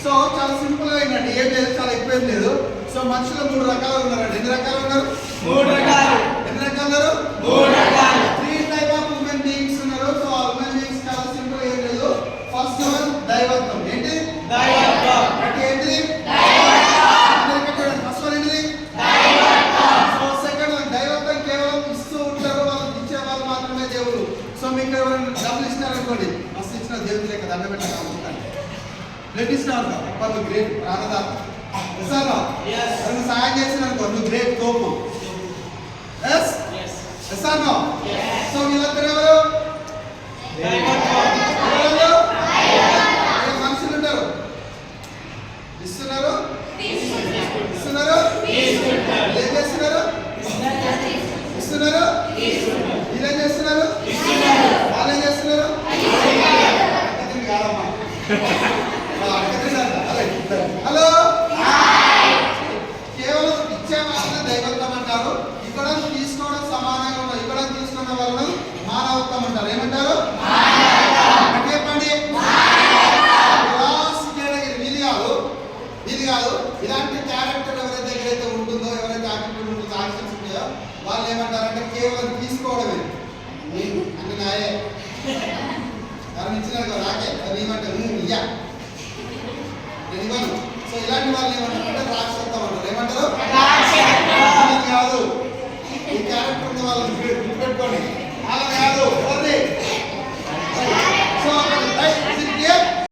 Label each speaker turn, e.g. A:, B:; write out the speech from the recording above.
A: So చాలా simple గా ఏంటండి, ఏం లేదు, చాలా ఎక్కువ ఏం లేదు. సో మనుషులు 3 రకాలు ఉన్నారండి. ఎన్ని రకాలు ఉన్నారు?
B: 3 రకాలు.
A: ఎన్ని రకాలు ఉన్నారు?
B: 3 రకాలు.
A: 3 టైప్ ఆఫ్ హ్యూమన్ బీయింగ్స్ ఉన్నారు. సో ఆ హ్యూమన్ బీయింగ్స్ చాలా సింపుల్, ఏం లేదు. ఫస్ట్ వన్ దైవత్వం. ఏంటి?
B: దైవత్వం.
A: అంటే ఏంటి? ఫస్ట్ వన్ ఏంటిది? సో సెకండ్ వన్ దైవత్వం కేవలం ఇస్తూ ఉంటారు, వాళ్ళు ఇచ్చే వాళ్ళు మాత్రమే దేవుడు. సో మీకు ఎవరైనా డబ్బులు ఇచ్చినారనుకోండి, మస్తు ఇచ్చిన దేవుడి లెక్క దండ పెట్టాలి. బ్లడ్ ఇచ్చినారు, వాళ్ళు గ్రేట్ ప్రాణదాత. నువ్వు సాయం చేసిన అనుకో, నువ్వు గ్రేట్ తోపు. సో వీళ్ళందరూ ఎవరు? మనుషులు ఉంటారు, ఇస్తున్నారు, ఇస్తున్నారు, ఏం చేస్తున్నారు? ఇస్తున్నారు, వీళ్ళేం చేస్తున్నారు? వాళ్ళేం చేస్తున్నారు? కాదమ్మా, హలో, కేవలం ఇచ్చే వాళ్ళని దైవత్వం అంటారు. ఇవ్వడం తీసుకోవడం సమానంగా ఉంటారు. ఇవ్వడం తీసుకున్న వాళ్ళను మానవత్వం అంటారు. ఏమంటారు? అంటే చెప్పండి. ఇది కాదు. ఇలాంటి క్యారెక్టర్ ఎవరి దగ్గర అయితే ఉంటుందో, ఎవరైతే యాటిట్యూడ్ ఉంటుందో, యాక్షన్స్ ఉంటాయో, వాళ్ళు ఏమంటారంటే కేవలం తీసుకోవడమే. అంటే నాయే ఎవరిని ఇచ్చినారు కదా, నాకే ఏమంటారు, ఇయ్యా నేను ఇవ్వను. సో ఇలాంటి వాళ్ళు ఏమంటారు?